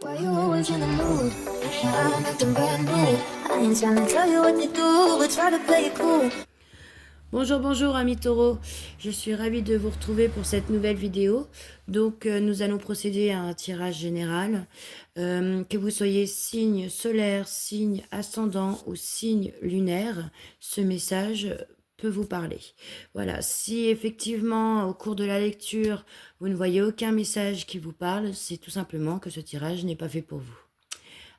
Why you always in the mood? I'm acting brand new. I ain't trying to tell you what to do, but try to play it cool. Bonjour, bonjour amis taureaux, je suis ravie de vous retrouver pour cette nouvelle vidéo. Donc nous allons procéder à un tirage général. Que vous soyez signe solaire, signe ascendant ou signe lunaire, ce message peut vous parler. Voilà, si effectivement au cours de la lecture vous ne voyez aucun message qui vous parle, c'est tout simplement que ce tirage n'est pas fait pour vous.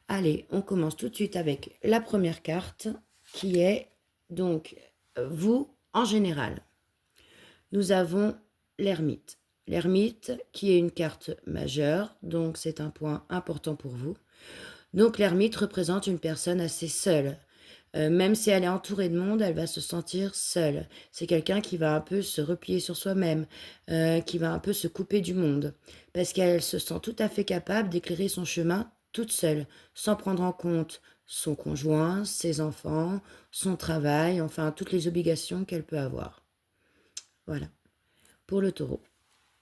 Allez, on commence tout de suite avec la première carte qui est donc vous en général. Nous avons l'ermite. L'ermite qui est une carte majeure, donc c'est un point important pour vous. Donc l'ermite représente une personne assez seule. Même si elle est entourée de monde, elle va se sentir seule. C'est quelqu'un qui va un peu se replier sur soi-même, qui va un peu se couper du monde, parce qu'elle se sent tout à fait capable d'éclairer son chemin toute seule, sans prendre en compte son conjoint, ses enfants, son travail, enfin toutes les obligations qu'elle peut avoir. Voilà, pour le taureau.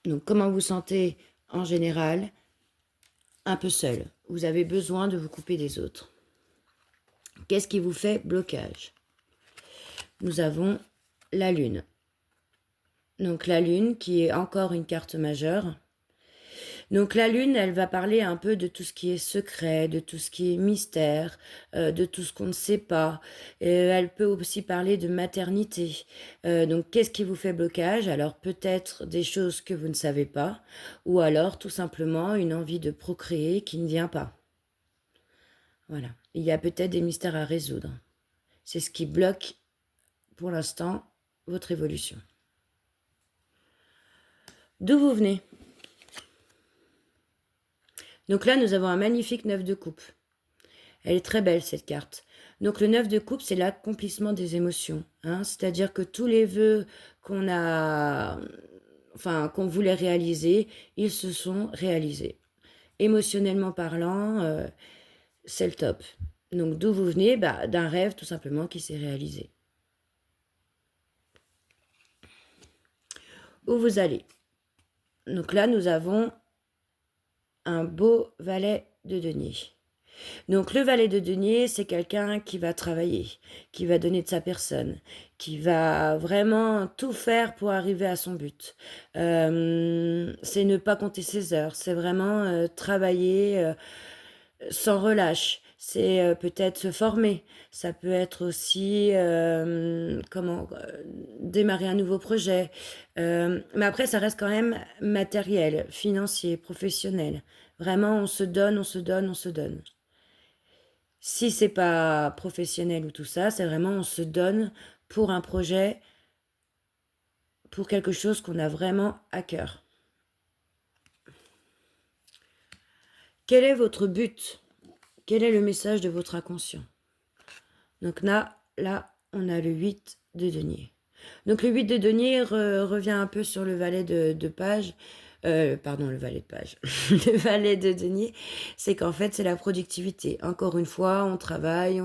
Donc comment vous sentez en général? Un peu seul. Vous avez besoin de vous couper des autres. Qu'est-ce qui vous fait blocage? Nous avons la lune. Donc la lune qui est encore une carte majeure. Donc la lune, elle va parler un peu de tout ce qui est secret, de tout ce qui est mystère, de tout ce qu'on ne sait pas. Elle peut aussi parler de maternité. Donc qu'est-ce qui vous fait blocage? Alors peut-être des choses que vous ne savez pas, ou alors tout simplement une envie de procréer qui ne vient pas. Voilà, il y a peut-être des mystères à résoudre. C'est ce qui bloque pour l'instant votre évolution. D'où vous venez? Donc là, nous avons un magnifique 9 de coupe. Elle est très belle, cette carte. Donc le 9 de coupe, c'est l'accomplissement des émotions. Hein, c'est-à-dire que tous les vœux qu'on voulait réaliser, ils se sont réalisés. Émotionnellement parlant, c'est le top. Donc d'où vous venez? D'un rêve tout simplement qui s'est réalisé. Où vous allez? Donc là, nous avons un beau valet de denier. Donc le valet de denier, c'est quelqu'un qui va travailler, qui va donner de sa personne, qui va vraiment tout faire pour arriver à son but. C'est ne pas compter ses heures, c'est vraiment travailler sans relâche. C'est peut-être se former, ça peut être aussi démarrer un nouveau projet. Mais après, ça reste quand même matériel, financier, professionnel. Vraiment, on se donne, on se donne, on se donne. Si c'est pas professionnel ou tout ça, c'est vraiment on se donne pour un projet, pour quelque chose qu'on a vraiment à cœur. Quel est votre but? Quel est le message de votre inconscient? Donc là, on a le 8 de denier. Donc le 8 de denier revient un peu sur le valet de page. Le valet de page. Le valet de denier, c'est qu'en fait, c'est la productivité. Encore une fois, on travaille,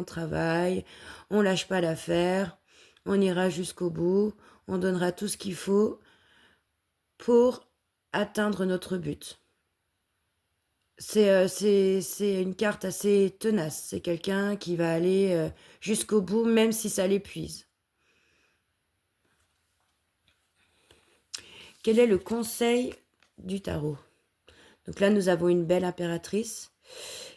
on lâche pas l'affaire, on ira jusqu'au bout, on donnera tout ce qu'il faut pour atteindre notre but. C'est une carte assez tenace. C'est quelqu'un qui va aller jusqu'au bout, même si ça l'épuise. Quel est le conseil du tarot? Donc là, nous avons une belle impératrice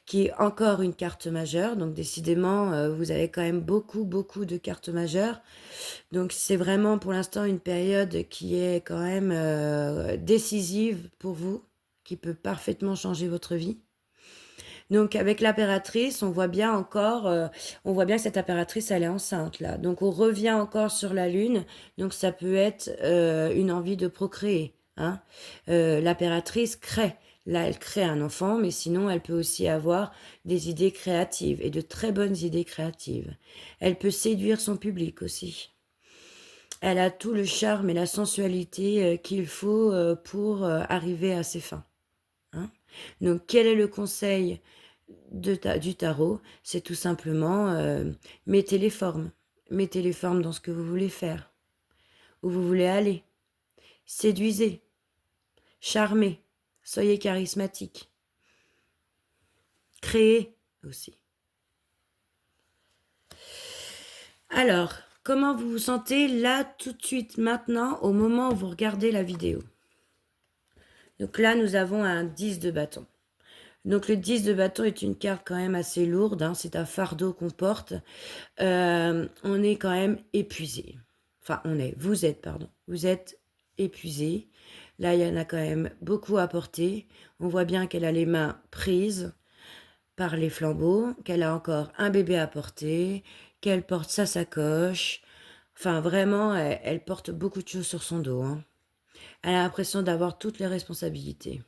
qui est encore une carte majeure. Donc décidément, vous avez quand même beaucoup de cartes majeures. Donc c'est vraiment pour l'instant une période qui est quand même décisive pour vous, qui peut parfaitement changer votre vie. Donc avec l'impératrice, on voit bien que cette impératrice, elle est enceinte là. Donc on revient encore sur la lune. Donc ça peut être une envie de procréer. Hein. L'impératrice crée. Là, elle crée un enfant, mais sinon, elle peut aussi avoir des idées créatives et de très bonnes idées créatives. Elle peut séduire son public aussi. Elle a tout le charme et la sensualité qu'il faut pour arriver à ses fins. Hein. Donc, quel est le conseil du tarot? C'est tout simplement mettez les formes. Mettez les formes dans ce que vous voulez faire, où vous voulez aller. Séduisez, charmez, soyez charismatique. créer aussi. Alors, comment vous vous sentez là, tout de suite, maintenant, au moment où vous regardez la vidéo? Donc là, nous avons un 10 de bâton. Donc le 10 de bâton est une carte quand même assez lourde, hein, c'est un fardeau qu'on porte. On est quand même épuisé. Enfin, vous êtes épuisé. Là, il y en a quand même beaucoup à porter. On voit bien qu'elle a les mains prises par les flambeaux, qu'elle a encore un bébé à porter, qu'elle porte sa sacoche. Enfin, vraiment, elle porte beaucoup de choses sur son dos, hein. Elle a l'impression d'avoir toutes les responsabilités.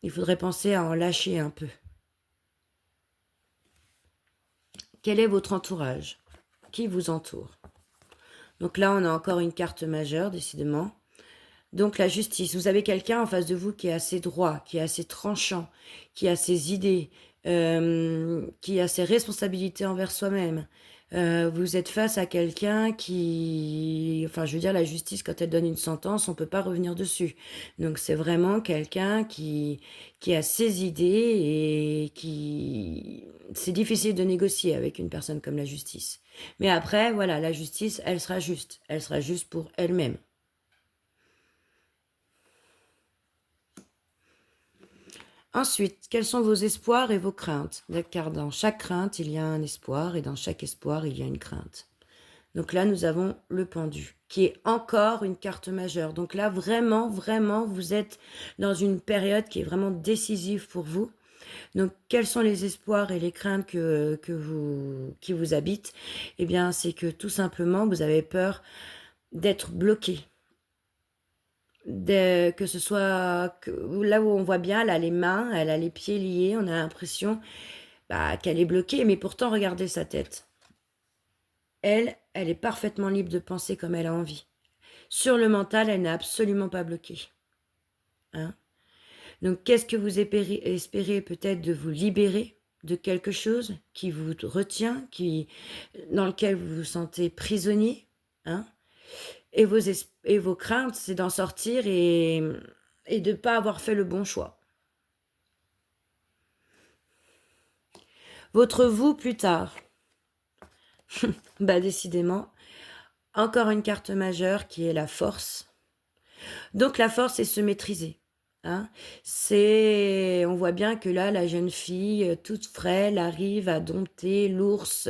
Il faudrait penser à en lâcher un peu. Quel est votre entourage? Qui vous entoure? Donc là, on a encore une carte majeure, décidément. Donc la justice. Vous avez quelqu'un en face de vous qui est assez droit, qui est assez tranchant, qui a ses idées, qui a ses responsabilités envers soi-même. Vous êtes face à quelqu'un qui... Enfin, je veux dire, la justice, quand elle donne une sentence, on ne peut pas revenir dessus. Donc c'est vraiment quelqu'un qui a ses idées et qui... C'est difficile de négocier avec une personne comme la justice. Mais après, voilà, la justice, elle sera juste. Elle sera juste pour elle-même. Ensuite, quels sont vos espoirs et vos craintes? Car dans chaque crainte, il y a un espoir et dans chaque espoir, il y a une crainte. Donc là, nous avons le pendu, qui est encore une carte majeure. Donc là, vraiment, vraiment, vous êtes dans une période qui est vraiment décisive pour vous. Donc, quels sont les espoirs et les craintes qui vous habitent? Eh bien, c'est que tout simplement, vous avez peur d'être bloqué. Que ce soit là où on voit bien, elle a les mains, elle a les pieds liés, on a l'impression qu'elle est bloquée, mais pourtant regardez sa tête. Elle est parfaitement libre de penser comme elle a envie. Sur le mental, elle n'est absolument pas bloquée. Hein? Donc qu'est-ce que vous espérez peut-être de vous libérer de quelque chose qui vous retient, dans lequel vous vous sentez prisonnier, hein? Et vos craintes, c'est d'en sortir et de ne pas avoir fait le bon choix. Votre vous plus tard. Décidément, encore une carte majeure qui est la force. Donc la force, c'est se maîtriser. Hein. On voit bien que là, la jeune fille, toute frêle, arrive à dompter l'ours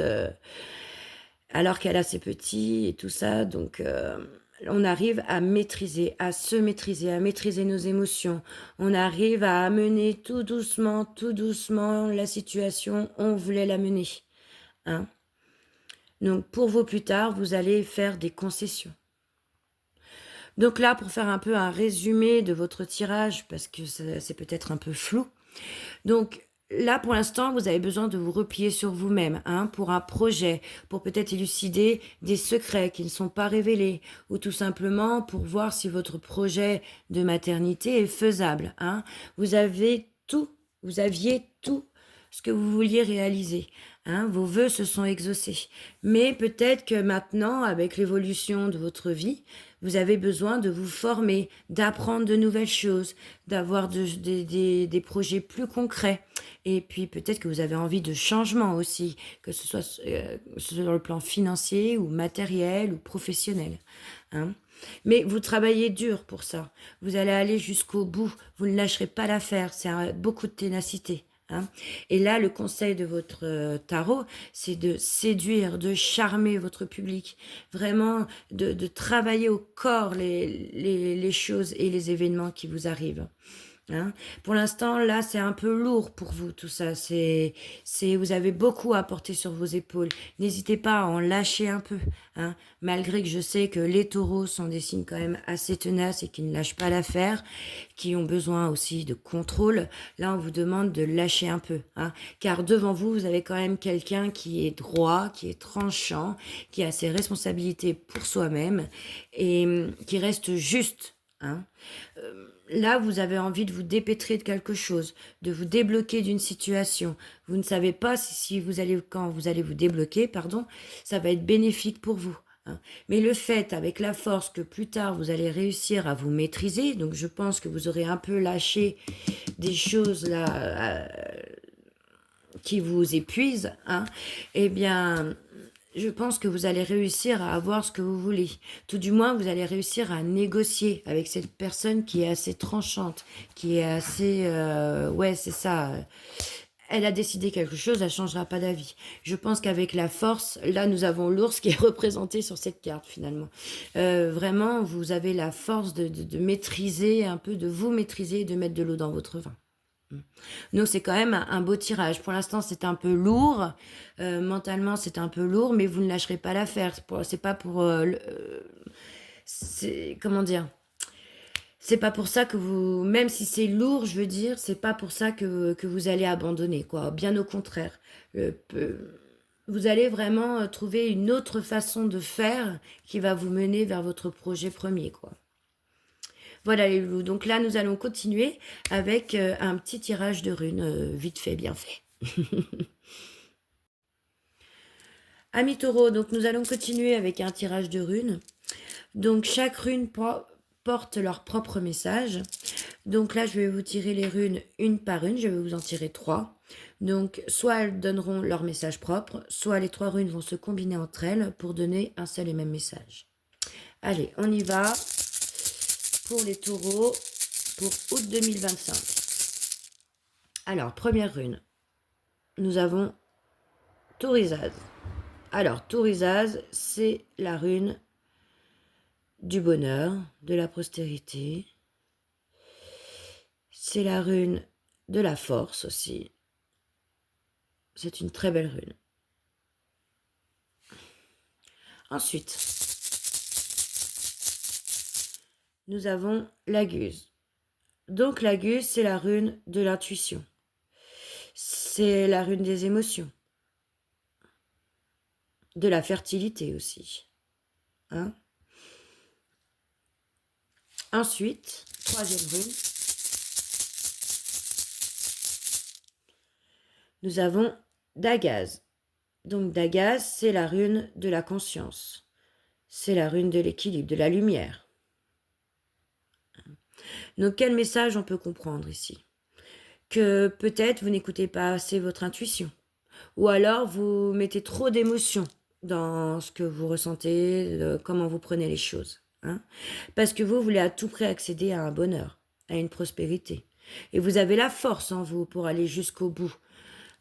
alors qu'elle a ses petits et tout ça. Donc on arrive à maîtriser, à se maîtriser, à maîtriser nos émotions. On arrive à amener tout doucement la situation. On voulait l'amener. Hein. Donc pour vous plus tard, vous allez faire des concessions. Donc là, pour faire un peu un résumé de votre tirage, parce que c'est peut-être un peu flou. Donc là, pour l'instant, vous avez besoin de vous replier sur vous-même, hein, pour un projet, pour peut-être élucider des secrets qui ne sont pas révélés, ou tout simplement pour voir si votre projet de maternité est faisable. Hein. Vous aviez tout ce que vous vouliez réaliser. Hein, vos vœux se sont exaucés. Mais peut-être que maintenant, avec l'évolution de votre vie, vous avez besoin de vous former, d'apprendre de nouvelles choses, d'avoir des projets plus concrets. Et puis peut-être que vous avez envie de changement aussi, que ce soit sur le plan financier ou matériel ou professionnel. Hein. Mais vous travaillez dur pour ça. Vous allez aller jusqu'au bout. Vous ne lâcherez pas l'affaire. C'est beaucoup de ténacité. Hein. Et là, le conseil de votre tarot, c'est de séduire, de charmer votre public, vraiment de travailler au corps les choses et les événements qui vous arrivent. Hein. Pour l'instant, là, c'est un peu lourd pour vous, tout ça. Vous avez beaucoup à porter sur vos épaules. N'hésitez pas à en lâcher un peu. Hein. Malgré que je sais que les taureaux sont des signes quand même assez tenaces et qui ne lâchent pas l'affaire, qui ont besoin aussi de contrôle. Là, on vous demande de lâcher un peu. Hein. Car devant vous, vous avez quand même quelqu'un qui est droit, qui est tranchant, qui a ses responsabilités pour soi-même et qui reste juste. Hein. Là, vous avez envie de vous dépêtrer de quelque chose, de vous débloquer d'une situation. Vous ne savez pas si quand vous allez vous débloquer, ça va être bénéfique pour vous. Hein. Mais le fait, avec la force, que plus tard, vous allez réussir à vous maîtriser, donc je pense que vous aurez un peu lâché des choses là qui vous épuise, hein, eh bien, je pense que vous allez réussir à avoir ce que vous voulez. Tout du moins, vous allez réussir à négocier avec cette personne qui est assez tranchante, qui est assez... ouais, c'est ça. Elle a décidé quelque chose, elle ne changera pas d'avis. Je pense qu'avec la force, là, nous avons l'ours qui est représenté sur cette carte, finalement. Vraiment, vous avez la force de maîtriser, un peu de vous maîtriser et de mettre de l'eau dans votre vin. Donc c'est quand même un beau tirage. Pour l'instant c'est un peu lourd, mentalement c'est un peu lourd, mais vous ne lâcherez pas l'affaire. C'est pas pour, c'est comment dire. C'est pas pour ça que vous, même si c'est lourd, je veux dire, c'est pas pour ça que vous allez abandonner, quoi. Bien au contraire. Vous allez vraiment trouver une autre façon de faire qui va vous mener vers votre projet premier, quoi. Voilà les loulous. Donc là, nous allons continuer avec un petit tirage de runes, vite fait, bien fait. Amis taureaux, donc nous allons continuer avec un tirage de runes. Donc chaque rune porte leur propre message. Donc là, je vais vous tirer les runes une par une. Je vais vous en tirer 3. Donc soit elles donneront leur message propre, soit les 3 runes vont se combiner entre elles pour donner un seul et même message. Allez, on y va pour les taureaux pour août 2025. Alors, première rune. Nous avons Tourizaz. Alors, Tourizaz, c'est la rune du bonheur, de la postérité. C'est la rune de la force aussi. C'est une très belle rune. Ensuite, nous avons l'Aguse. Donc l'Aguse, c'est la rune de l'intuition. C'est la rune des émotions. De la fertilité aussi. Hein? Ensuite, troisième rune. Nous avons Dagaz. Donc Dagaz, c'est la rune de la conscience. C'est la rune de l'équilibre, de la lumière. Donc quel message on peut comprendre ici? Que peut-être vous n'écoutez pas assez votre intuition. Ou alors vous mettez trop d'émotions dans ce que vous ressentez, comment vous prenez les choses. Hein? Parce que vous voulez à tout prix accéder à un bonheur, à une prospérité. Et vous avez la force en vous pour aller jusqu'au bout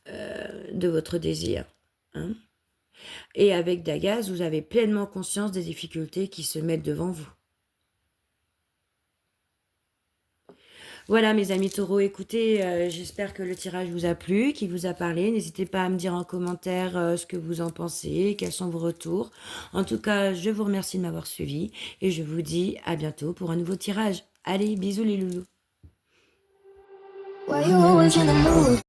de votre désir. Hein? Et avec Dagaz, vous avez pleinement conscience des difficultés qui se mettent devant vous. Voilà mes amis taureaux, écoutez, j'espère que le tirage vous a plu, qu'il vous a parlé. N'hésitez pas à me dire en commentaire ce que vous en pensez, quels sont vos retours. En tout cas, je vous remercie de m'avoir suivi et je vous dis à bientôt pour un nouveau tirage. Allez, bisous les loulous. Why you always in the mood?